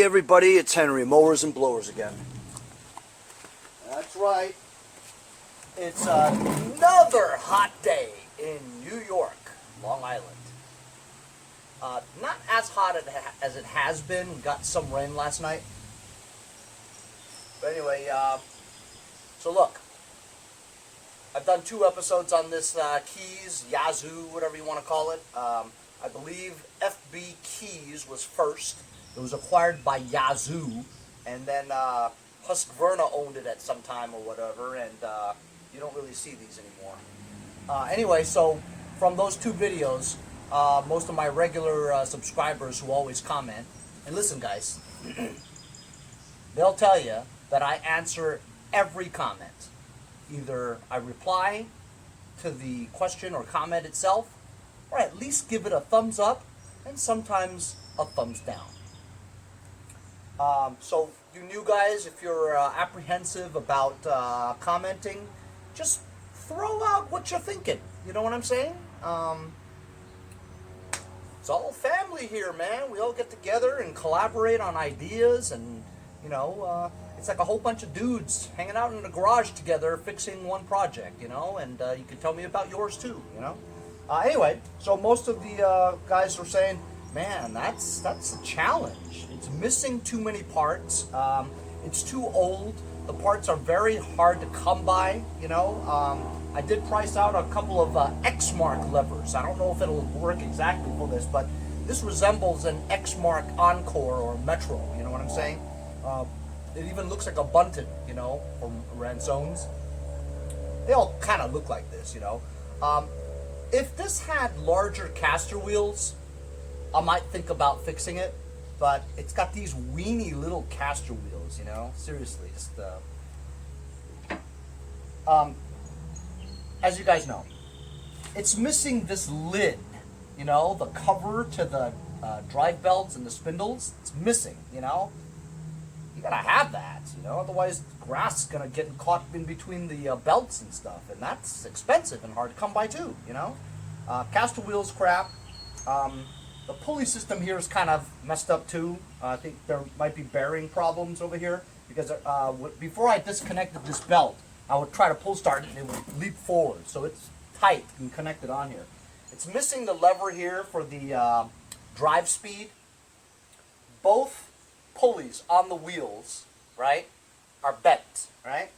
everybody, it's Henry, Mowers and Blowers again. That's right. It's another hot day in New York, Long Island. Not as hot as it has been. We got some rain last night. But anyway, so look. I've done 2 episodes on this Kees Yazoo, whatever you want to call it. I believe FB Kees was first. It was acquired by Yazoo, and then Husqvarna owned it at some time or whatever, and you don't really see these anymore. Anyway, so from those 2 videos, most of my regular subscribers who always comment, and listen guys, they'll tell you that I answer every comment. Either I reply to the question or comment itself, or at least give it a thumbs up, and sometimes a thumbs down. So you new guys, if you're apprehensive about commenting, just throw out what you're thinking. You know what I'm saying? It's all family here, man. We all get together and collaborate on ideas, and you know, it's like a whole bunch of dudes hanging out in the garage together fixing one project, you know, and you can tell me about yours too, you know. Anyway, so most of the guys are saying, man, that's a challenge. It's missing too many parts. It's too old. The parts are very hard to come by, you know. I did price out a couple of X-Mark levers. I don't know if it'll work exactly for this, but this resembles an X-Mark Encore or Metro, you know what I'm saying? It even looks like a Bunton, you know, from Ranzones. They all kind of look like this, you know. If this had larger caster wheels, I might think about fixing it, but it's got these weeny little caster wheels, you know. Seriously, just as you guys know, it's missing this lid, you know, the cover to the drive belts and the spindles. It's missing, you know. You gotta have that, you know, otherwise grass is gonna get caught in between the belts and stuff, and that's expensive and hard to come by too, you know. Caster wheels crap. The pulley system here is kind of messed up too. I think there might be bearing problems over here, because before I disconnected this belt, I would try to pull start it and it would leap forward, so it's tight and connected on here. It's missing the lever here for the drive speed. Both pulleys on the wheels, right, are bent, right?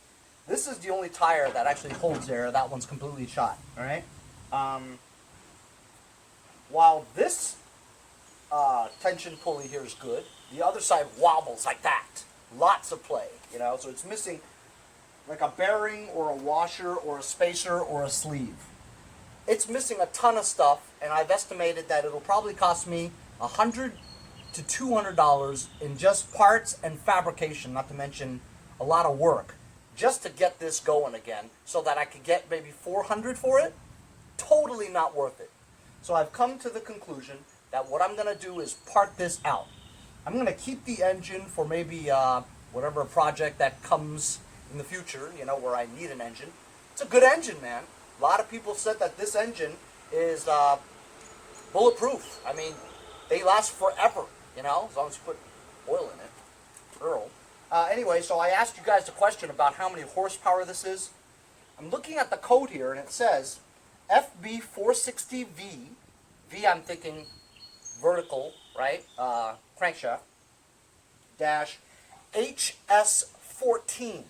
This is the only tire that actually holds there. That one's completely shot, all right? While this tension pulley here is good, the other side wobbles like that. Lots of play, you know, so it's missing like a bearing or a washer or a spacer or a sleeve. It's missing a ton of stuff, and I've estimated that it'll probably cost me $100 to $200 in just parts and fabrication, not to mention a lot of work, just to get this going again, so that I could get maybe $400 for it. Totally not worth it. So I've come to the conclusion that what I'm going to do is part this out. I'm going to keep the engine for maybe whatever project that comes in the future, you know, where I need an engine. It's a good engine, man. A lot of people said that this engine is bulletproof. I mean, they last forever, you know, as long as you put oil in it. Earl. Anyway, so I asked you guys a question about how many horsepower this is. I'm looking at the code here, and it says FB460V. V, I'm thinking vertical, right? Crankshaft. Dash HS14.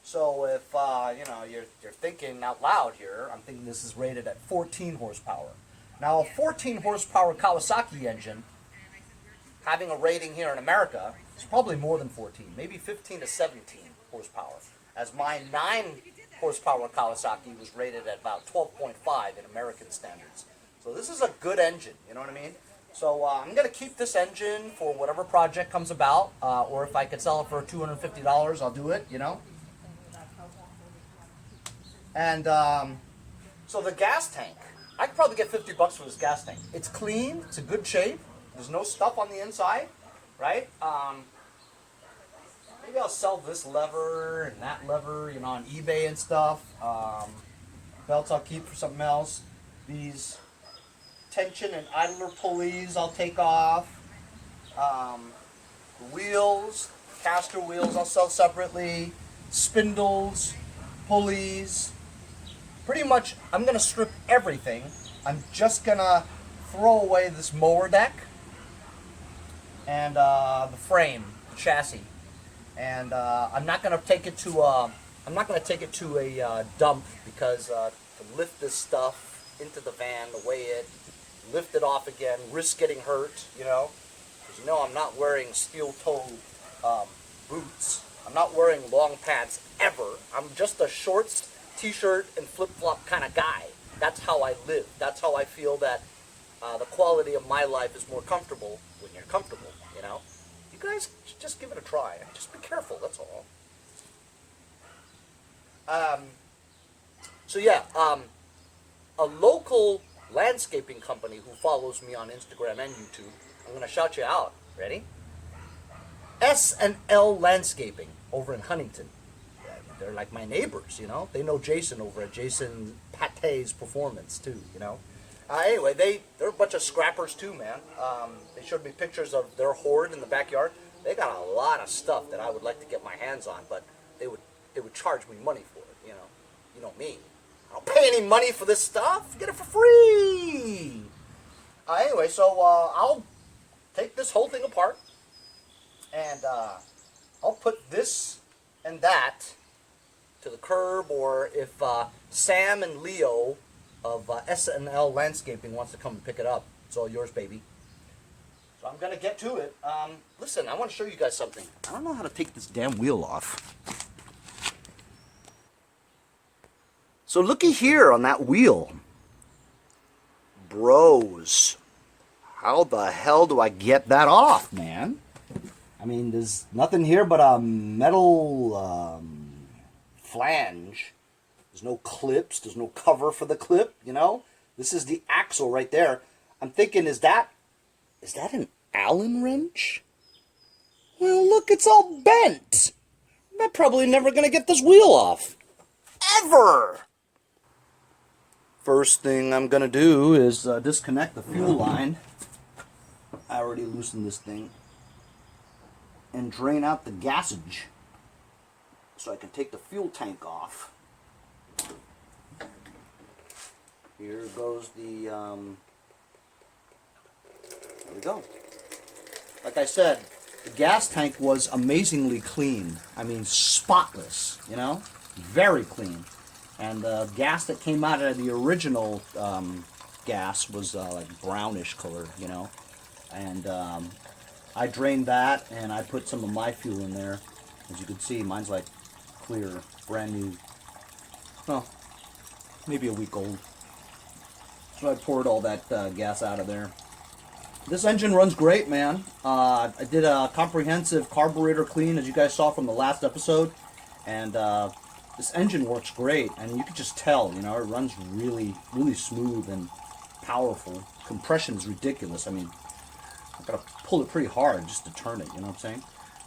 So if, you know, you're thinking out loud here, I'm thinking this is rated at 14 horsepower. Now, a 14 horsepower Kawasaki engine, having a rating here in America, is probably more than 14, maybe 15 to 17 horsepower, as my 9 horsepower Kawasaki was rated at about 12.5 in American standards. So this is a good engine, you know what I mean? So I'm going to keep this engine for whatever project comes about, or if I could sell it for $250, I'll do it, you know? And so the gas tank, I could probably get $50 for this gas tank. It's clean, it's in good shape, there's no stuff on the inside, right? Maybe I'll sell this lever and that lever, you know, on eBay and stuff. Belts I'll keep for something else. These tension and idler pulleys I'll take off. The wheels, caster wheels I'll sell separately, spindles, pulleys. Pretty much, I'm going to strip everything. I'm just going to throw away this mower deck and the frame, the chassis. And I'm not going to take it to a dump because to lift this stuff into the van, to weigh it, lift it off again, risk getting hurt, you know. Because you know I'm not wearing steel-toe boots. I'm not wearing long pants ever. I'm just a shorts, t-shirt, and flip-flop kind of guy. That's how I live. That's how I feel that the quality of my life is more comfortable when you're comfortable, you know. You guys just give it a try. Just be careful, that's all. So yeah, a local landscaping company who follows me on Instagram and YouTube, I'm going to shout you out. Ready? S&L Landscaping over in Huntington. They're like my neighbors, you know. They know Jason over at Jason Pate's Performance too, you know. Anyway, they're a bunch of scrappers too, man. They showed me pictures of their hoard in the backyard. They got a lot of stuff that I would like to get my hands on, but they would charge me money for it, you know. You know me. I don't pay any money for this stuff. Get it for free. Anyway, so I'll take this whole thing apart, and I'll put this and that to the curb, or if Sam and Leo of S&L Landscaping wants to come and pick it up, it's all yours, baby. So I'm going to get to it. Listen, I want to show you guys something. I don't know how to take this damn wheel off. So looky here on that wheel. Bros, how the hell do I get that off, man? I mean, there's nothing here but a metal flange. There's no clips. There's no cover for the clip, you know? This is the axle right there. I'm thinking, is that an Allen wrench? Well, look, it's all bent. I'm probably never going to get this wheel off. Ever! First thing I'm going to do is disconnect the fuel line. I already loosened this thing. And drain out the gassage so I can take the fuel tank off. Here goes the, there we go. Like I said, the gas tank was amazingly clean. I mean, spotless, you know? Very clean. And the gas that came out of the original gas was like brownish color, you know? And I drained that, and I put some of my fuel in there. As you can see, mine's like clear, brand new. Well, maybe a week old. So I poured all that gas out of there. This engine runs great, man. I did a comprehensive carburetor clean, as you guys saw from the last episode. And this engine works great, and you can just tell, you know, it runs really, really smooth and powerful. Compression is ridiculous. I mean, I've got to pull it pretty hard just to turn it, you know what I'm saying?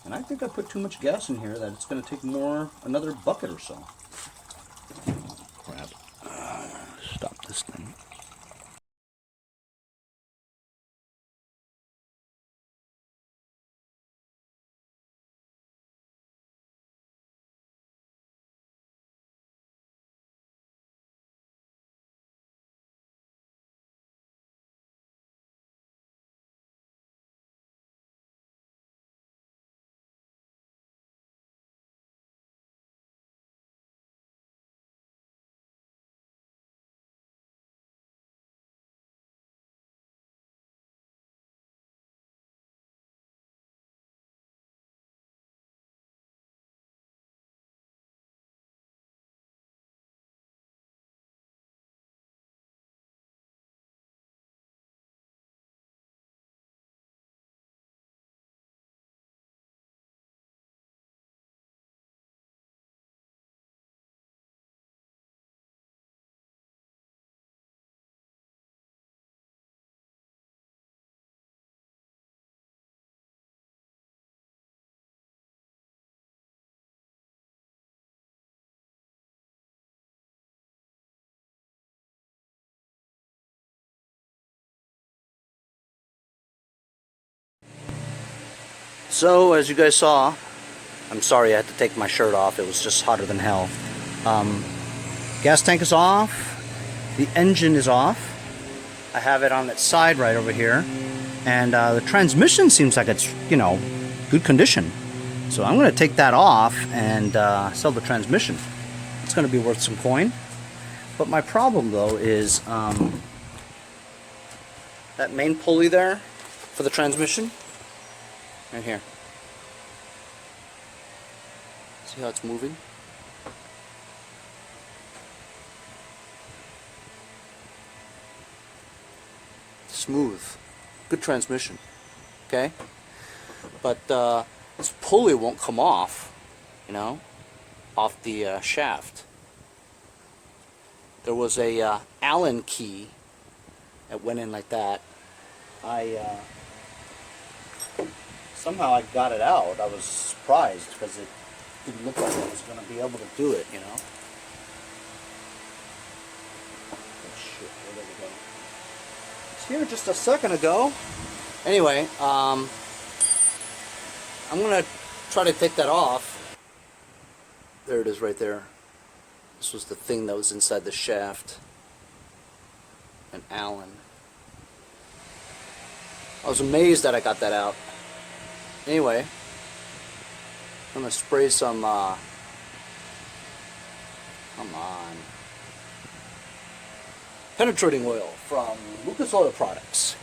And I think I put too much gas in here that it's going to take another bucket or so. Crap. Stop this thing. So, as you guys saw, I'm sorry I had to take my shirt off. It was just hotter than hell. Gas tank is off. The engine is off. I have it on its side right over here. And the transmission seems like it's, you know, good condition. So I'm going to take that off and sell the transmission. It's going to be worth some coin. But my problem, though, is that main pulley there for the transmission. Right here. See how it's moving? Smooth. Good transmission. Okay? But this pulley won't come off, you know, off the shaft. There was a Allen key that went in like that. Somehow I got it out. I was surprised because it didn't look like I was going to be able to do it, you know. Oh shit, where did it go? It's here just a second ago. Anyway, I'm going to try to take that off. There it is right there. This was the thing that was inside the shaft. An Allen. I was amazed that I got that out. Anyway, I'm going to spray some, come on, penetrating oil from Lucas Oil Products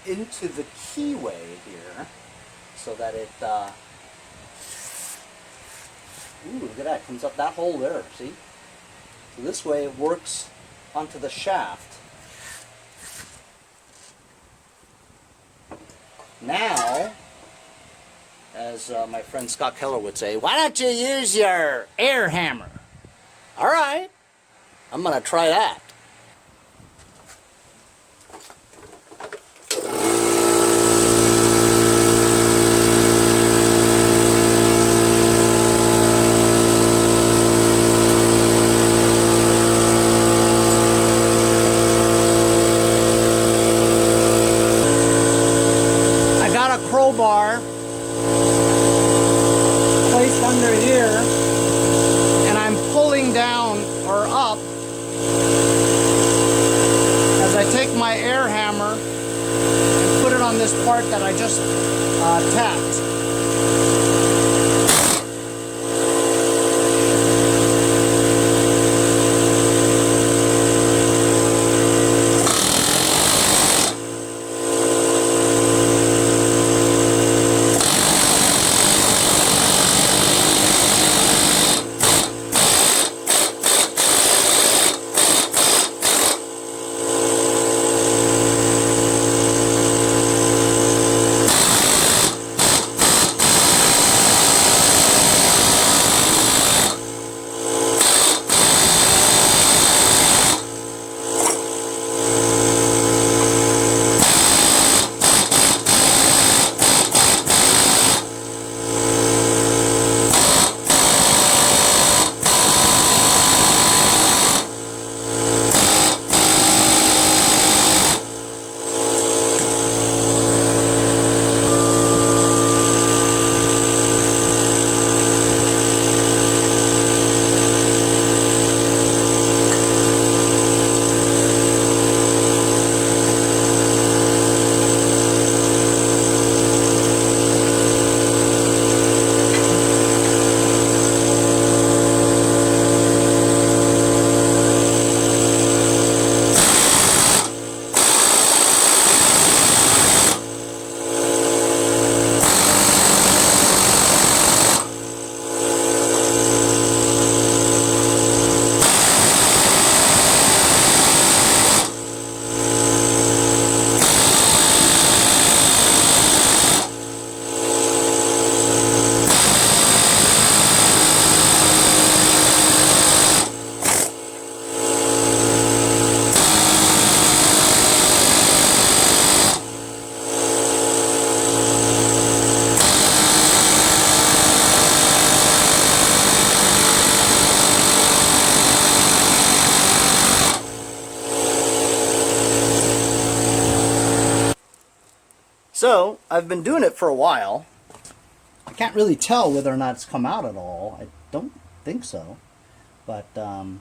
into the keyway here so that it, ooh, look at that, it comes up that hole there, see? So this way it works onto the shaft. Now, as my friend Scott Keller would say, why don't you use your air hammer? Alright, I'm going to try that. Crowbar placed under here, and I'm pulling down or up as I take my air hammer and put it on this part that I just tapped. So, I've been doing it for a while. I can't really tell whether or not it's come out at all. I don't think so. But I'm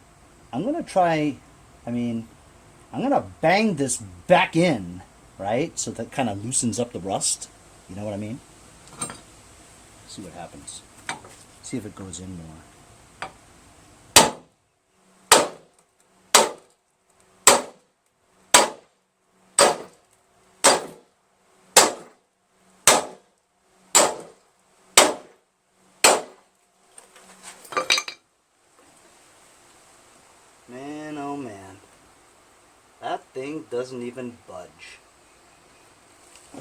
going to try, I'm going to bang this back in, right? So that kind of loosens up the rust. You know what I mean? See what happens. See if it goes in more. Man, oh man. That thing doesn't even budge.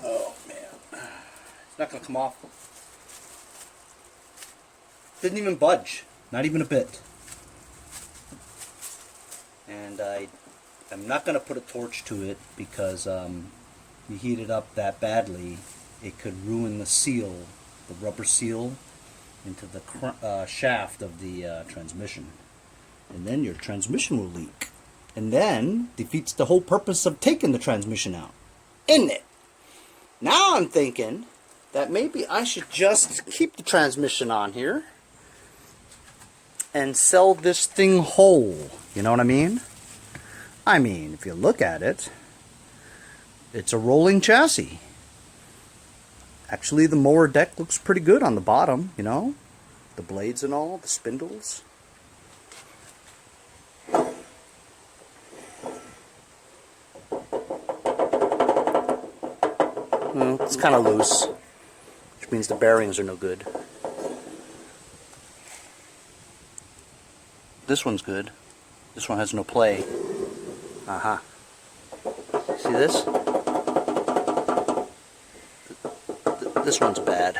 Oh man. It's not going to come off. Didn't even budge. Not even a bit. And I'm not going to put a torch to it because you heat it up that badly, it could ruin the seal, the rubber seal, into the shaft of the transmission. And then your transmission will leak. And then defeats the whole purpose of taking the transmission out. Isn't it? Now I'm thinking that maybe I should just keep the transmission on here and sell this thing whole. You know what I mean? I mean, if you look at it, it's a rolling chassis. Actually, the mower deck looks pretty good on the bottom, you know? The blades and all, the spindles. Well, it's kind of loose, which means the bearings are no good. This one's good. This one has no play. Uh-huh. See this? This one's bad.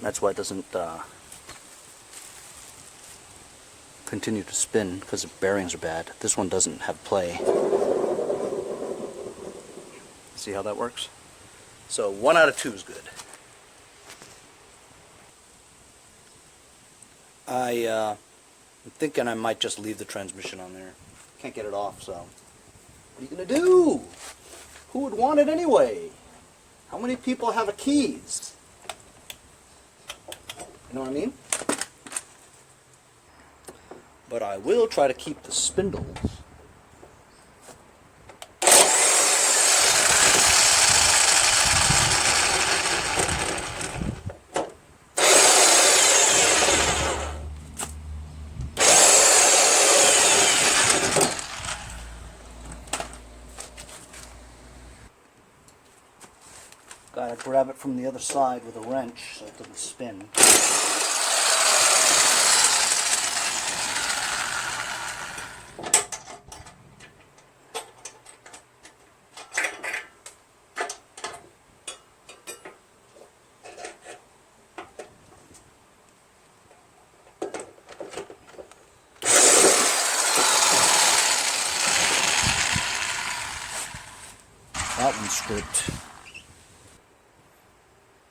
That's why it doesn't continue to spin, because the bearings are bad. This one doesn't have play. See how that works? So 1 out of 2 is good. I'm thinking I might just leave the transmission on there. Can't get it off, so what are you gonna do? Who would want it anyway? How many people have a Kees? You know what I mean? But I will try to keep the spindles. Gotta grab it from the other side with a wrench so it doesn't spin. That one's stripped.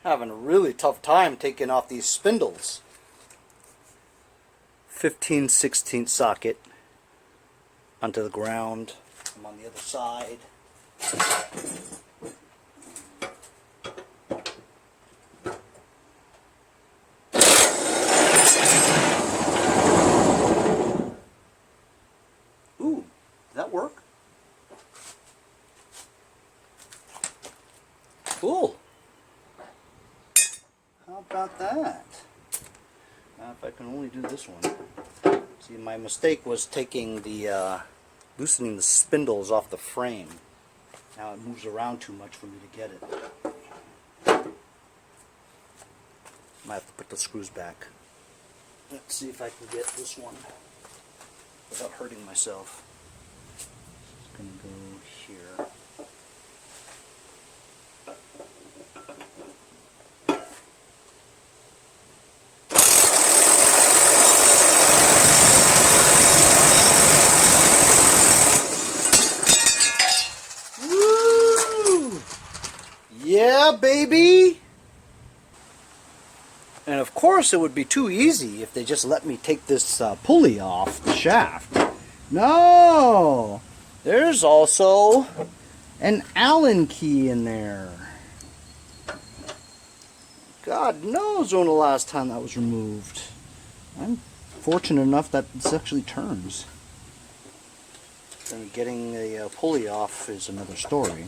Having a really tough time taking off these spindles. 15/16 socket onto the ground. I'm on the other side. Ooh, did that work? Cool. How about that? If I can only do this one. See, my mistake was taking the, loosening the spindles off the frame. Now it moves around too much for me to get it. Might have to put the screws back. Let's see if I can get this one without hurting myself. It's gonna go here. Yeah, baby! And of course it would be too easy if they just let me take this pulley off the shaft. No! There's also an Allen key in there. God knows when the last time that was removed. I'm fortunate enough that this actually turns. And getting a pulley off is another story.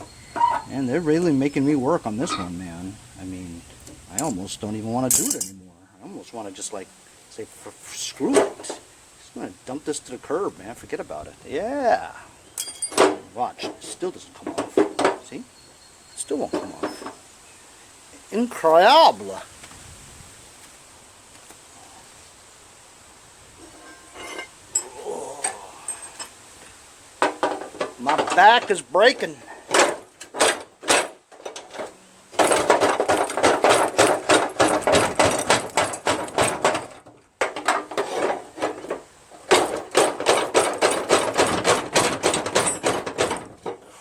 And they're really making me work on this one, man. I mean, I almost don't even want to do it anymore. I almost want to just like say, screw it. Just going to dump this to the curb, man. Forget about it. Yeah. Watch. It still doesn't come off. See? It still won't come off. Incroyable. My back is breaking.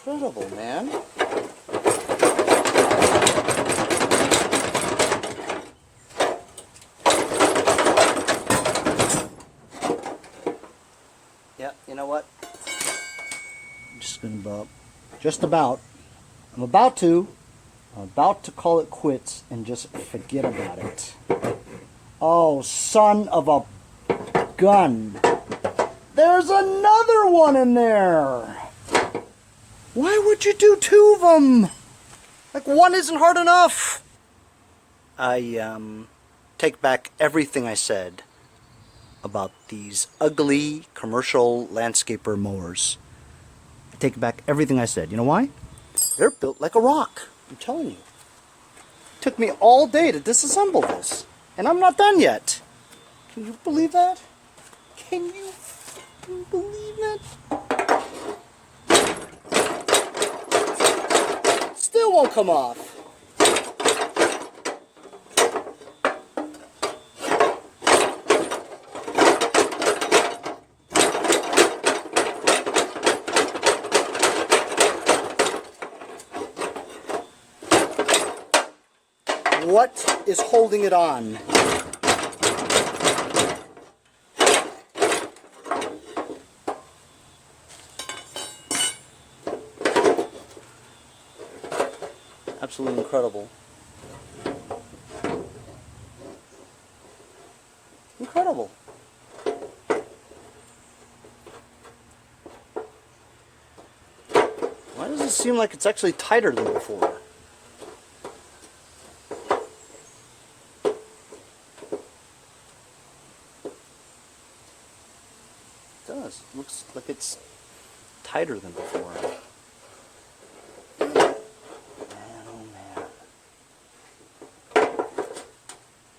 Incredible, man. Yeah, you know what? I'm about to call it quits and just forget about it. Oh, son of a gun. There's another one in there. Why would you do two of them? Like, one isn't hard enough. I take back everything I said about these ugly commercial landscaper mowers. I take back everything I said. You know why? They're built like a rock. I'm telling you. It took me all day to disassemble this. And I'm not done yet. Can you believe that? Can you believe that? Still won't come off. What is holding it on? Absolutely incredible. Incredible. Why does it seem like it's actually tighter than before? It does. It looks like it's tighter than before.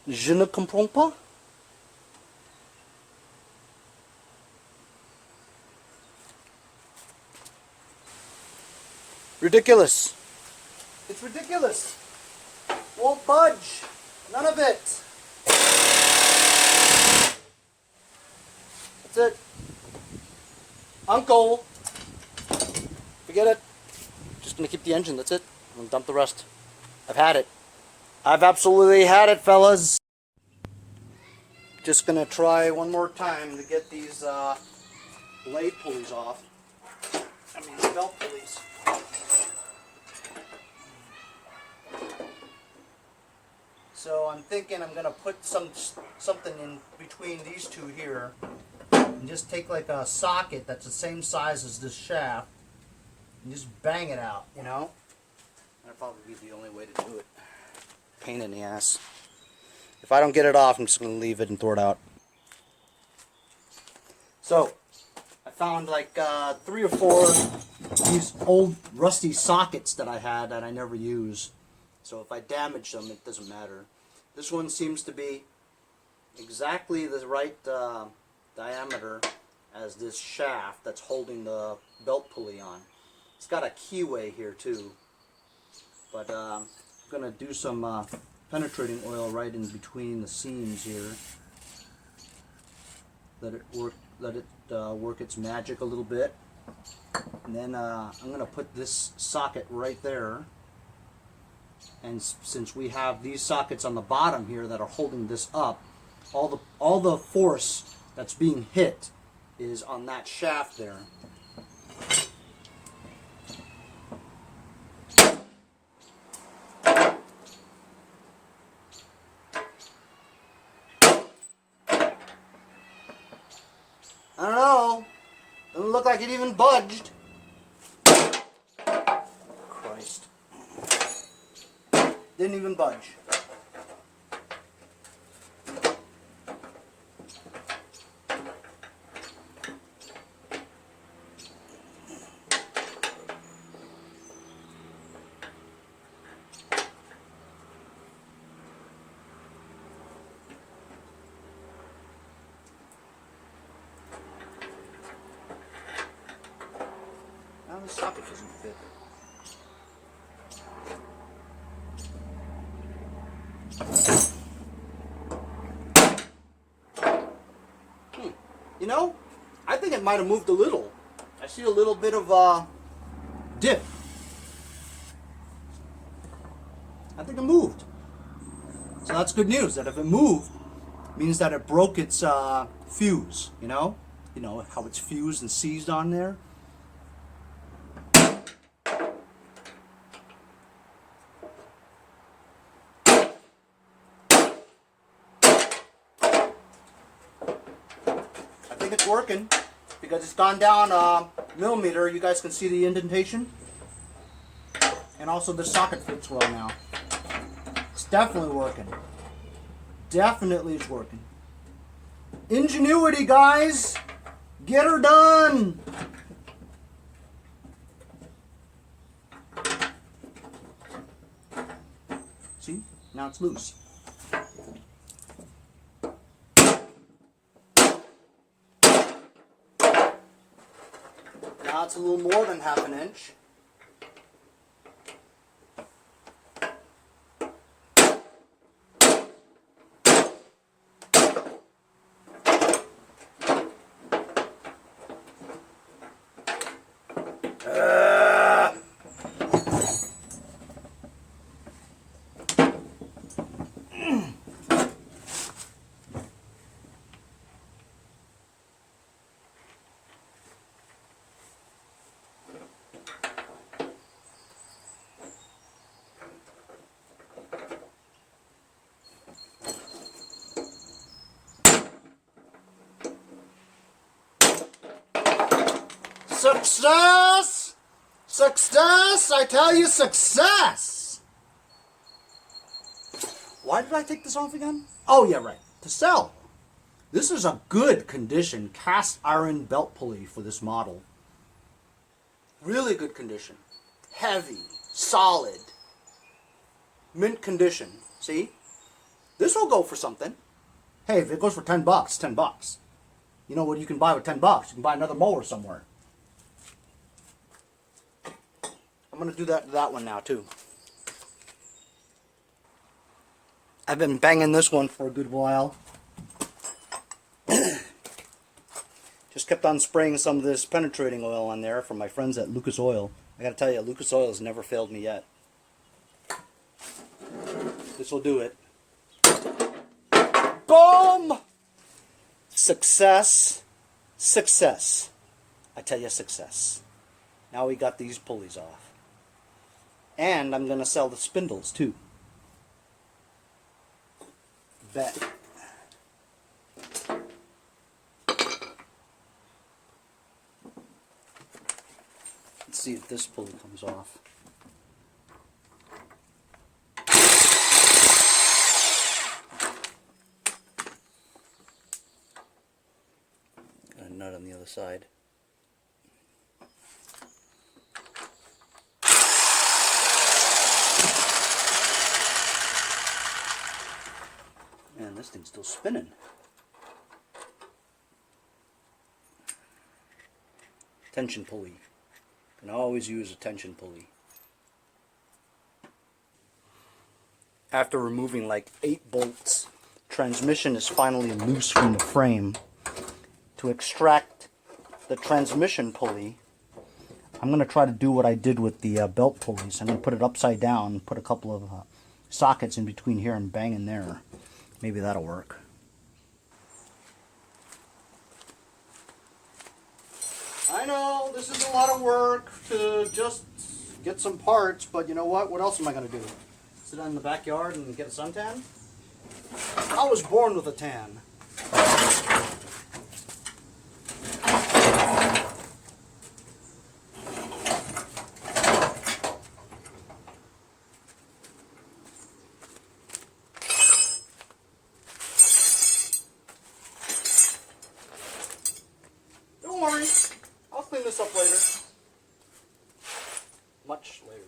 Je ne comprends pas. Ridiculous. It's ridiculous. Won't budge. None of it. That's it. Uncle. Forget it. Just gonna keep the engine. That's it. I'm gonna dump the rest. I've had it. I've absolutely had it, fellas. Just gonna try one more time to get these blade pulleys off. I mean, these belt pulleys. So I'm thinking I'm gonna put something in between these two here, and just take like a socket that's the same size as this shaft, and just bang it out. You know, that'll probably be the only way to do it. Pain in the ass. If I don't get it off, I'm just going to leave it and throw it out. So, I found like 3 or 4 these old rusty sockets that I had that I never use. So if I damage them, it doesn't matter. This one seems to be exactly the right diameter as this shaft that's holding the belt pulley on. It's got a keyway here too. But I'm going to do some penetrating oil right in between the seams here. Let it work its magic a little bit, and then I'm going to put this socket right there. And since we have these sockets on the bottom here that are holding this up, all the force that's being hit is on that shaft there. I don't know. Doesn't look like it even budged. Christ. Didn't even budge. Now the socket doesn't fit. You know, I think it might have moved a little. I see a little bit of dip. I think it moved. So that's good news, that if it moved, it means that it broke its fuse, you know? You know how it's fused and seized on there? I think it's working because it's gone down a millimeter. You guys can see the indentation. And also the socket fits well now. It's definitely working. Definitely is working. Ingenuity, guys! Get her done! See? Now it's loose. Now it's a little more than half an inch. Success! Success! I tell you, success! Why did I take this off again? Oh, yeah, right. To sell. This is a good condition cast iron belt pulley for this model. Really good condition. Heavy. Solid. Mint condition. See? This will go for something. Hey, if it goes for $10, $10. You know what you can buy with $10? You can buy another mower somewhere. I'm going to do that one now too. I've been banging this one for a good while. Just kept on spraying some of this penetrating oil on there from my friends at Lucas Oil. I got to tell you, Lucas Oil has never failed me yet. This will do it. Boom! Success. Success. I tell you, success. Now we got these pulleys off. And I'm going to sell the spindles too. Bet. Let's see if this pulley comes off. Got a nut on the other side. Man, this thing's still spinning. Tension pulley. Can always use a tension pulley. After removing like 8 bolts, transmission is finally loose from the frame. To extract the transmission pulley, I'm going to try to do what I did with the belt pulleys. I'm going to put it upside down, put a couple of sockets in between here and bang in there. Maybe that'll work. I know, this is a lot of work to just get some parts, but you know what? What else am I going to do? Sit out in the backyard and get a suntan? I was born with a tan. clean this up later. Much later.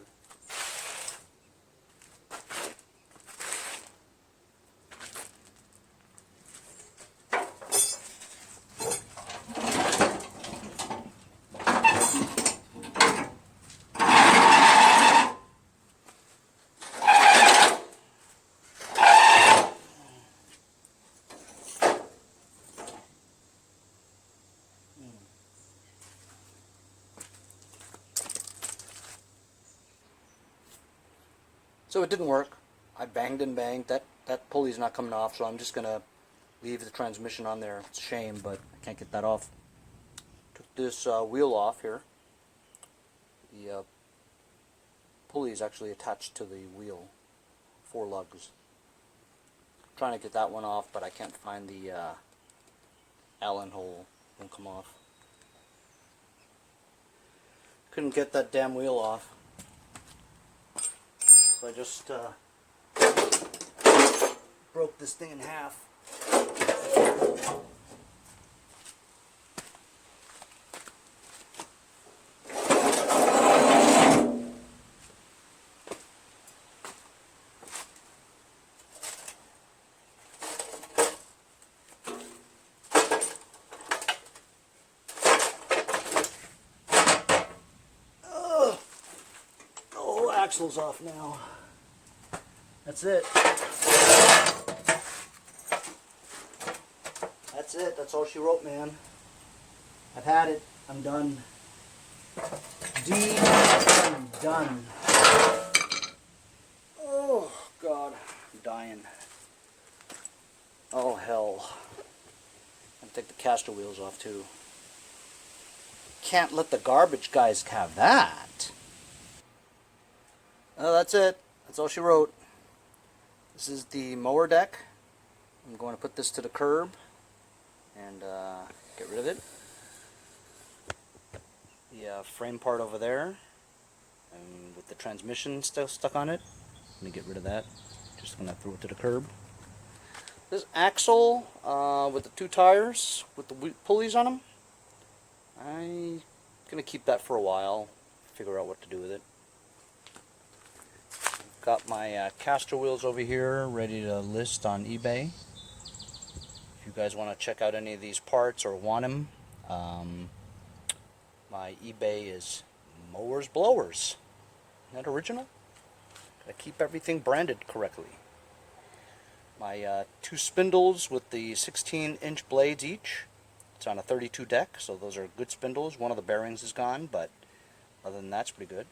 So it didn't work. I banged and banged. That pulley's not coming off, so I'm just going to leave the transmission on there. It's a shame, but I can't get that off. Took this wheel off here. The pulley is actually attached to the wheel. 4 lugs. I'm trying to get that one off, but I can't find the Allen hole. Won't come off. Couldn't get that damn wheel off. So I just broke this thing in half. Oh, axle's off now. That's it. That's it. That's all she wrote, man. I've had it. I'm done. I'm done. Oh, God. I'm dying. Oh, hell. I'm gonna take the caster wheels off, too. Can't let the garbage guys have that. Oh, that's it. That's all she wrote. This is the mower deck. I'm going to put this to the curb and get rid of it. The frame part over there, and with the transmission still stuck on it. Let me get rid of that. Just going to throw it to the curb. This axle with the 2 tires with the pulleys on them, I'm going to keep that for a while, figure out what to do with it. Got my caster wheels over here ready to list on eBay. If you guys want to check out any of these parts or want them, my eBay is Mowers Blowers. Isn't that original? Gotta keep everything branded correctly. My 2 spindles with the 16-inch blades each. It's on a 32 deck, so those are good spindles. One of the bearings is gone, but other than that, it's pretty good.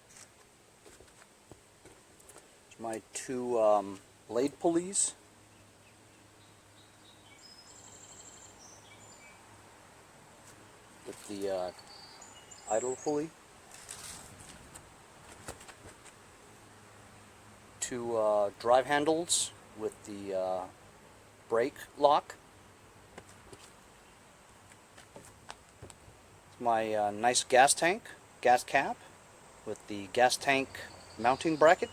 My 2 blade pulleys. With the idle pulley. 2 drive handles with the brake lock. My nice gas tank, gas cap with the gas tank mounting bracket.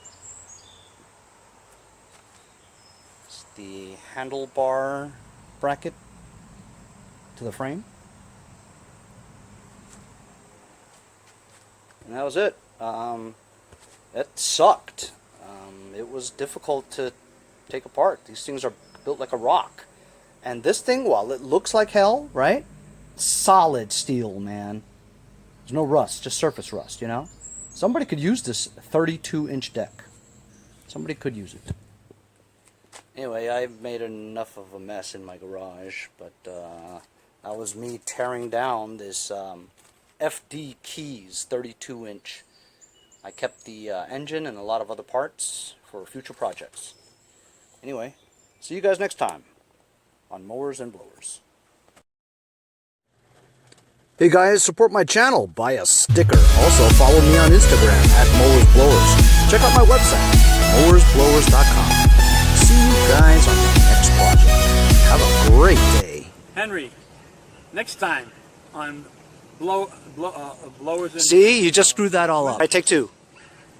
The handlebar bracket to the frame, and that was it. It sucked. It was difficult to take apart. These things are built like a rock, and this thing, while it looks like hell, right? Solid steel, man. There's no rust, just surface rust. You know, somebody could use this 32-inch deck. Somebody could use it. Anyway, I've made enough of a mess in my garage, but that was me tearing down this FD Kees 32-inch. I kept the engine and a lot of other parts for future projects. Anyway, see you guys next time on Mowers and Blowers. Hey guys, support my channel, buy a sticker. Also follow me on Instagram @MowersBlowers. Check out my website, mowersblowers.com. See you guys on the next project. Have a great day. Henry, next time on Blowers and... See, you just screwed that all up. I take 2.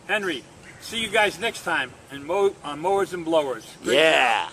Henry, see you guys next time on Mowers and Blowers. Great Yeah. job.